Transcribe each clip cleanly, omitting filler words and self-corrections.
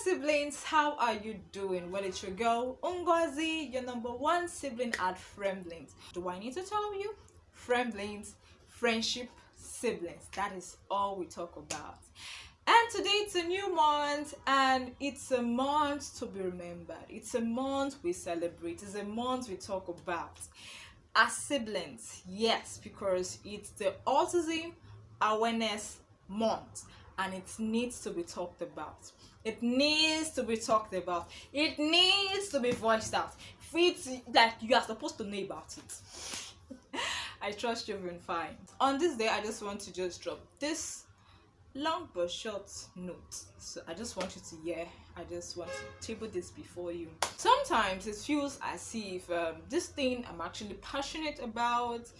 siblings, how are you doing? Well, it's your girl Ngozi, your number one sibling at Friendlings. Do I need to tell you? Friendlings, friendship, siblings. That is all we talk about. And today it's a new month, and it's a month to be remembered. It's a month we celebrate. It's a month we talk about as siblings. Yes, because it's the Autism Awareness Month, and it needs to be talked about. It needs to be talked about. It needs to be voiced out. It's like you are supposed to know about it. I trust you've been fine. On this day, I just want to just drop this long but short note. So I just want you to hear. I just want to table this before you. Sometimes it feels as if this thing I'm actually passionate about,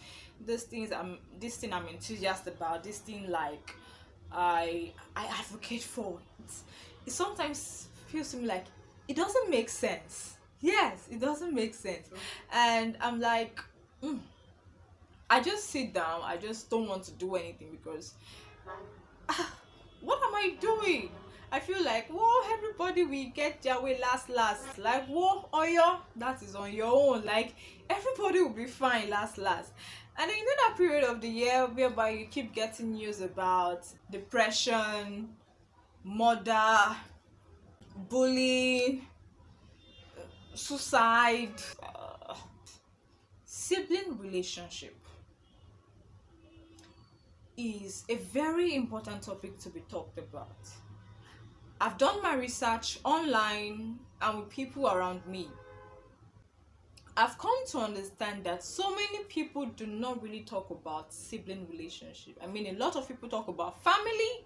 this thing I'm enthusiastic about, this thing like I advocate for. It sometimes feels to me like it doesn't make sense. Yes, it doesn't make sense. And I'm like, I just sit down. I just don't want to do anything because what am I doing? I feel like, whoa, everybody will get their way last. Like, whoa, Oyo, that is on your own. Like, everybody will be fine last. And then you know that period of the year whereby you keep getting news about depression, murder, bullying, suicide, sibling relationship is a very important topic to be talked about. I've done my research online and with people around me. I've come to understand that so many people do not really talk about sibling relationship. I mean, a lot of people talk about family,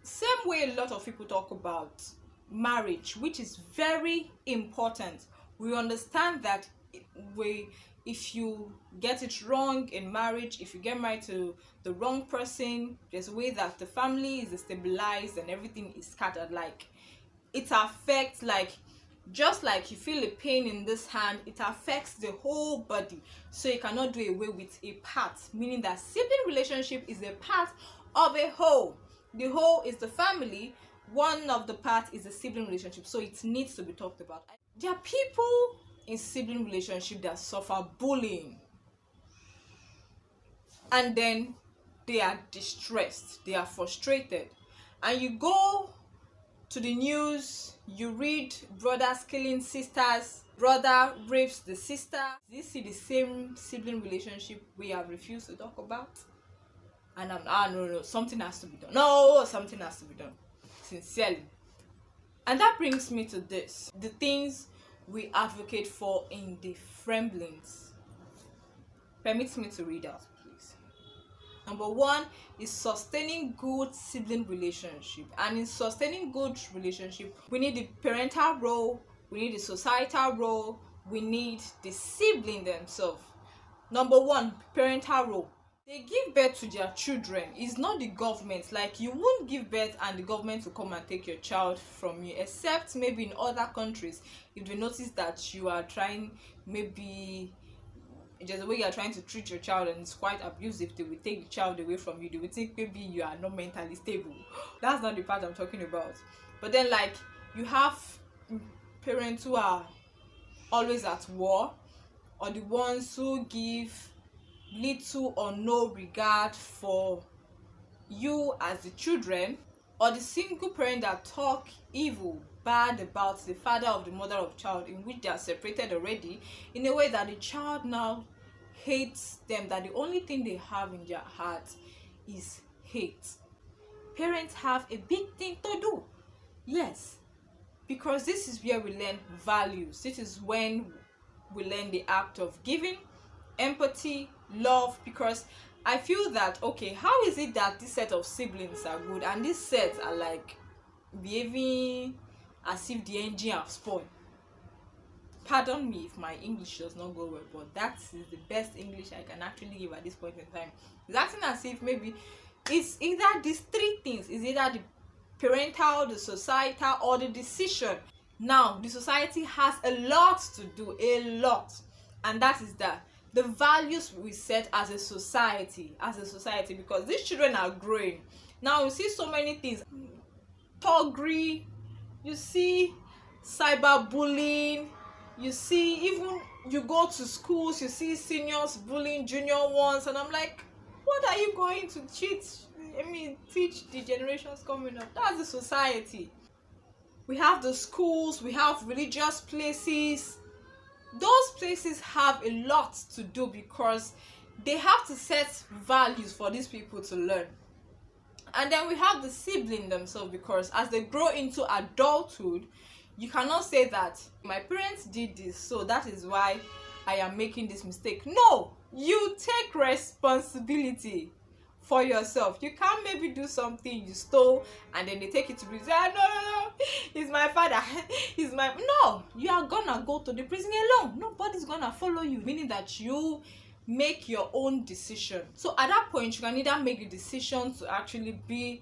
same way a lot of people talk about marriage, which is very important. We understand that if you get it wrong in marriage, if you get married to the wrong person, there's a way that the family is destabilized and everything is scattered. Like, it affects, like, just like you feel a pain in this hand, it affects the whole body. So you cannot do away with a part, meaning that sibling relationship is a part of a whole. The whole is the family, one of the parts is the sibling relationship, so it needs to be talked about. There are people in sibling relationship that suffer bullying, and then they are distressed, they are frustrated, and you go to the news, you read brothers killing sisters, brother rapes the sister. You see the same sibling relationship we have refused to talk about, and no, something has to be done. No, something has to be done, sincerely. And that brings me to this: the things we advocate for in the Friendlings. Permit me to read out, please. Number one is sustaining good sibling relationship. And in sustaining good relationship, we need the parental role, we need the societal role, we need the sibling themselves. Number one, parental role. They give birth to their children. It's not the government. Like, you won't give birth and the government will come and take your child from you, except maybe in other countries, if they notice that you are trying, maybe there's a way you are trying to treat your child and it's quite abusive, they will take the child away from you. They will think maybe you are not mentally stable. That's not the part I'm talking about. But then, like, you have parents who are always at war, or the ones who give little or no regard for you as the children, or the single parent that talk evil, bad about the father of the mother of child, in which they are separated already, in a way that the child now hates them, that the only thing they have in their heart is hate. Parents have a big thing to do. Yes, because this is where we learn values. This is when we learn the act of giving, empathy, love. Because I feel that, okay, how is it that this set of siblings are good and this set are like behaving as if the engine have spoiled? Pardon me if my English does not go well, but that is the best English I can actually give at this point in time. It's acting as if maybe it's either these three things: is either the parental, the societal, or the decision. Now, the society has a lot to do, a lot, and that is that the values we set as a society, because these children are growing. Now we see so many things, thuggery, you see cyberbullying, you see, even you go to schools, you see seniors bullying junior ones, and I'm like, what are you going to teach the generations coming up? That's the society. We have the schools, we have religious places. Those places have a lot to do because they have to set values for these people to learn. And then we have the sibling themselves, because as they grow into adulthood, you cannot say that my parents did this, so that is why I am making this mistake. No, you take responsibility for yourself. You can't maybe do something you stole and then they take it to prison. No, he's my father. No, you are gonna go to the prison alone. Nobody's gonna follow you, meaning that you make your own decision. So at that point, you can either make the decision to actually be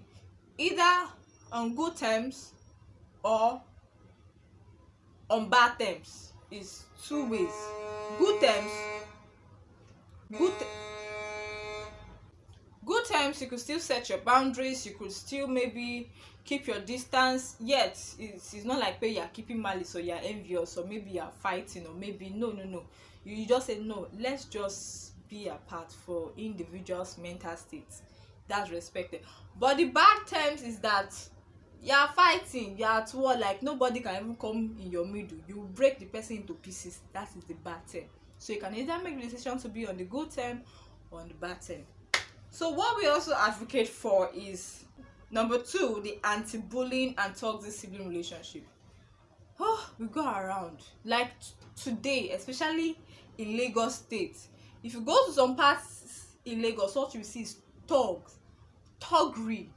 either on good terms or on bad terms. Is two ways. Good terms, good terms, you could still set your boundaries, you could still maybe keep your distance, yet it's not like where you're keeping malice or you're envious or maybe you're fighting, or maybe no, you just say no, let's just be apart for individuals' mental states. That's respected. But the bad terms is that you're fighting, you're at war, like nobody can even come in your middle, you break the person into pieces. That is the bad term. So you can either make the decision to be on the good term or on the bad term. So what we also advocate for is number 2, the anti-bullying and toxic sibling relationship. We go around like today, especially in Lagos State. If you go to some parts in Lagos, what you see is thuggery.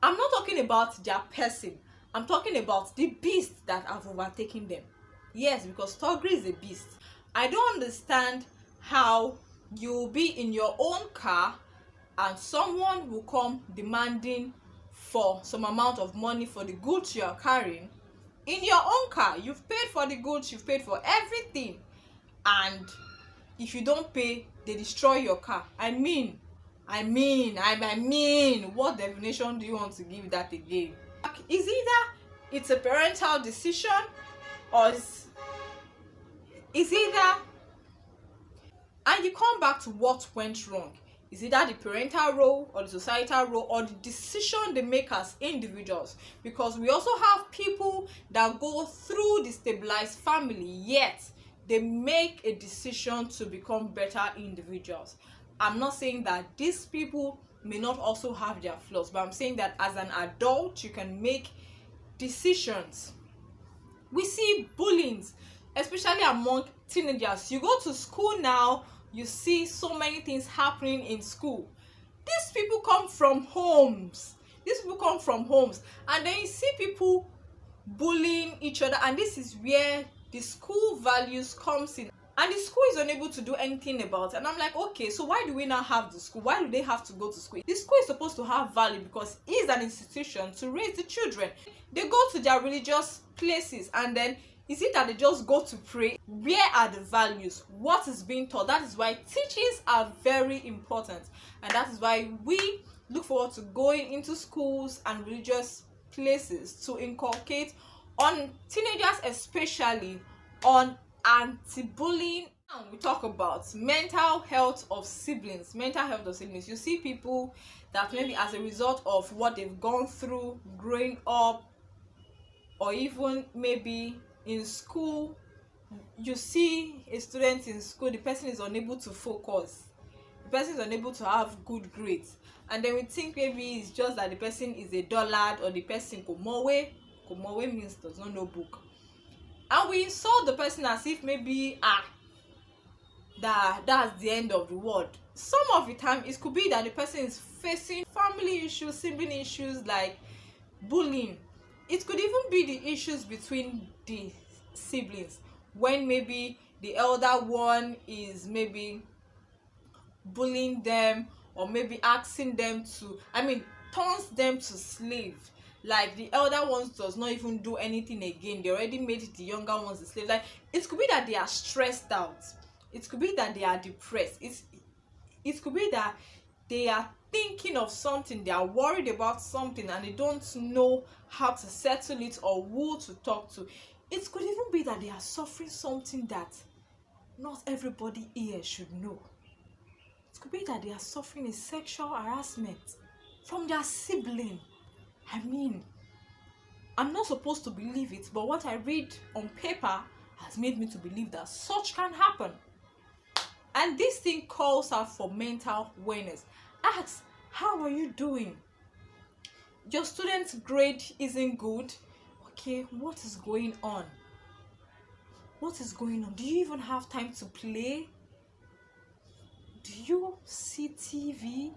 I'm not talking about their person, I'm talking about the beast that have overtaken them. Yes, because thuggery is a beast. I don't understand how you'll be in your own car and someone will come demanding for some amount of money for the goods you are carrying in your own car. You've paid for the goods, you've paid for everything, and if you don't pay, they destroy your car. I mean, what definition do you want to give that again? Is either it's a parental decision, or is either, and you come back to what went wrong. Is either the parental role or the societal role or the decision they make as individuals, because we also have people that go through the stabilized family, yet they make a decision to become better individuals. I'm not saying that these people may not also have their flaws, but I'm saying that as an adult you can make decisions. We see bullying, especially among teenagers. You go to school now, you see so many things happening in school. These people come from homes, and then you see people bullying each other, and this is where the school values comes in, and the school is unable to do anything about it. And I'm like, okay, so why do we now have the school? Why do they have to go to school? The school is supposed to have value because it's an institution to raise the children. They go to their religious places, and then is it that they just go to pray? Where are the values? What is being taught? That is why teachings are very important, and that is why we look forward to going into schools and religious places to inculcate on teenagers, especially on anti-bullying. Now we talk about mental health of siblings. You see people that maybe as a result of what they've gone through growing up, or even maybe in school, you see a student in school, the person is unable to focus, the person is unable to have good grades, and then we think maybe it's just that the person is a dullard, or the person komowe means does not know book, and we insult the person as if maybe that's the end of the world. Some of the time it could be that the person is facing family issues, sibling issues like bullying. It could even be the issues between the siblings, when maybe the elder one is maybe bullying them, or maybe asking them to, turns them to slave. Like the elder ones does not even do anything again, they already made the younger ones the slave. Like it could be that they are stressed out, it could be that they are depressed, it could be that they are thinking of something, they are worried about something, and they don't know how to settle it or who to talk to. It could even be that they are suffering something that not everybody here should know. It could be that they are suffering a sexual harassment from their sibling. I mean, I'm not supposed to believe it, but what I read on paper has made me to believe that such can happen. And this thing calls out for mental awareness. Ask, how are you doing? Your student's grade isn't good. Okay, what is going on? What is going on? Do you even have time to play? Do you see TV?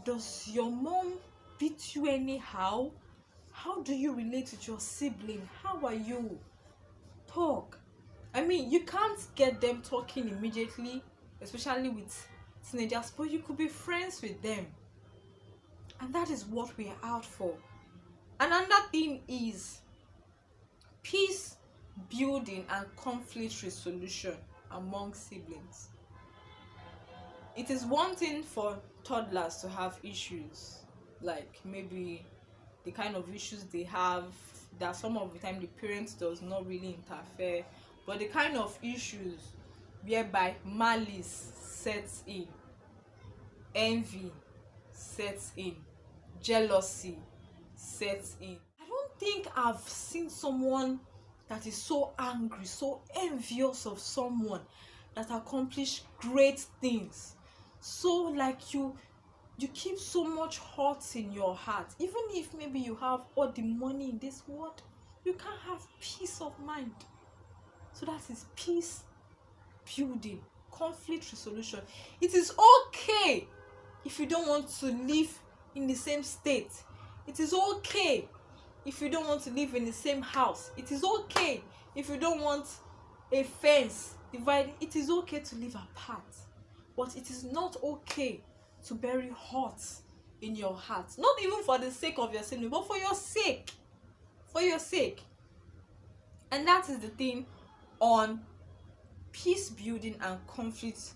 Does your mom beat you anyhow? How do you relate with your sibling? How are you? Talk. I mean, you can't get them talking immediately, especially with teenagers, but you could be friends with them. And that is what we are out for. Another thing is peace building and conflict resolution among siblings. It is one thing for toddlers to have issues, like maybe the kind of issues they have that some of the time the parents does not really interfere, but the kind of issues whereby malice sets in, envy sets in, jealousy sets in. I don't think I've seen someone that is so angry, so envious of someone that accomplished great things. So like you keep so much hurt in your heart. Even if maybe you have all the money in this world, you can't have peace of mind. So that is peace building, conflict resolution. It is okay if you don't want to live in the same state. It is okay if you don't want to live in the same house. It is okay if you don't want a fence dividing. It is okay to live apart, but it is not okay to bury hurt in your heart. Not even for the sake of your sibling, but for your sake. For your sake. And that is the thing on peace building and conflict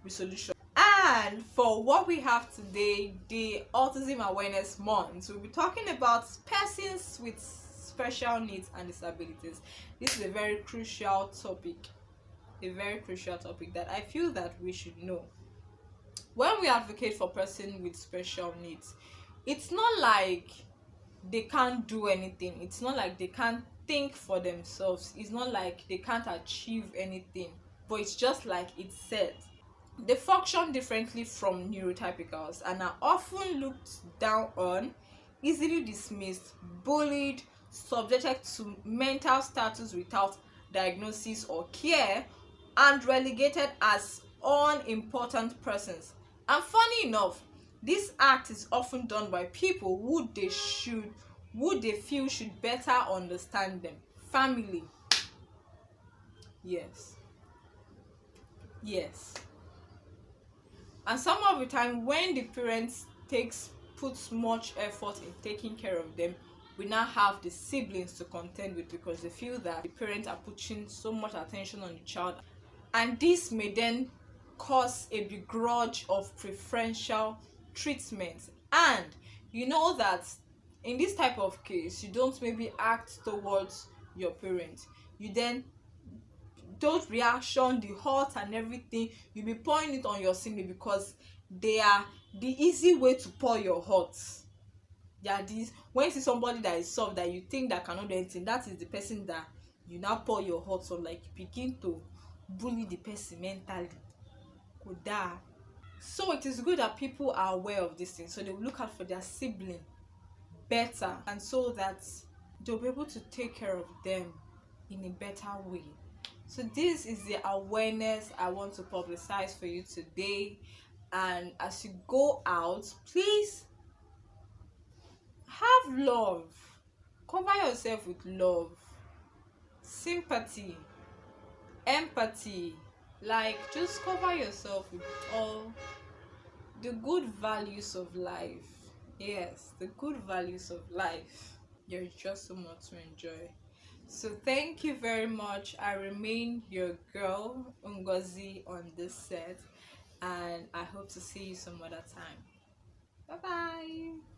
resolution. And for what we have today, the Autism Awareness Month, we'll be talking about persons with special needs and disabilities. This is a very crucial topic. A very crucial topic that I feel that we should know. When we advocate for persons with special needs, it's not like they can't do anything. It's not like they can't think for themselves. It's not like they can't achieve anything. But it's just like it said. They function differently from neurotypicals and are often looked down on, easily dismissed, bullied, subjected to mental status without diagnosis or care, and relegated as unimportant persons. And funny enough, this act is often done by people who they feel should better understand them. Family. Yes. And some of the time when the parents puts much effort in taking care of them, we now have the siblings to contend with because they feel that the parents are putting so much attention on the child, and this may then cause a begrudge of preferential treatment. And you know that in this type of case, you don't maybe act towards your parents. You then those reaction, the hurt and everything, you be pouring it on your sibling because they are the easy way to pour your hurt. Yeah, this when you see somebody that is soft that you think that cannot do anything, that is the person that you now pour your hurt on. Like you begin to bully the person mentally. Koda. So it is good that people are aware of this thing, so they will look out for their sibling better, and so that they'll be able to take care of them in a better way. So this is the awareness I want to publicize for you today. And as you go out, please have love. Cover yourself with love, sympathy, empathy. Like, just cover yourself with all the good values of life. Yes, the good values of life. There's just so much to enjoy. So thank you very much. I remain your girl Ngozi on this set, and I hope to see you some other time. Bye bye.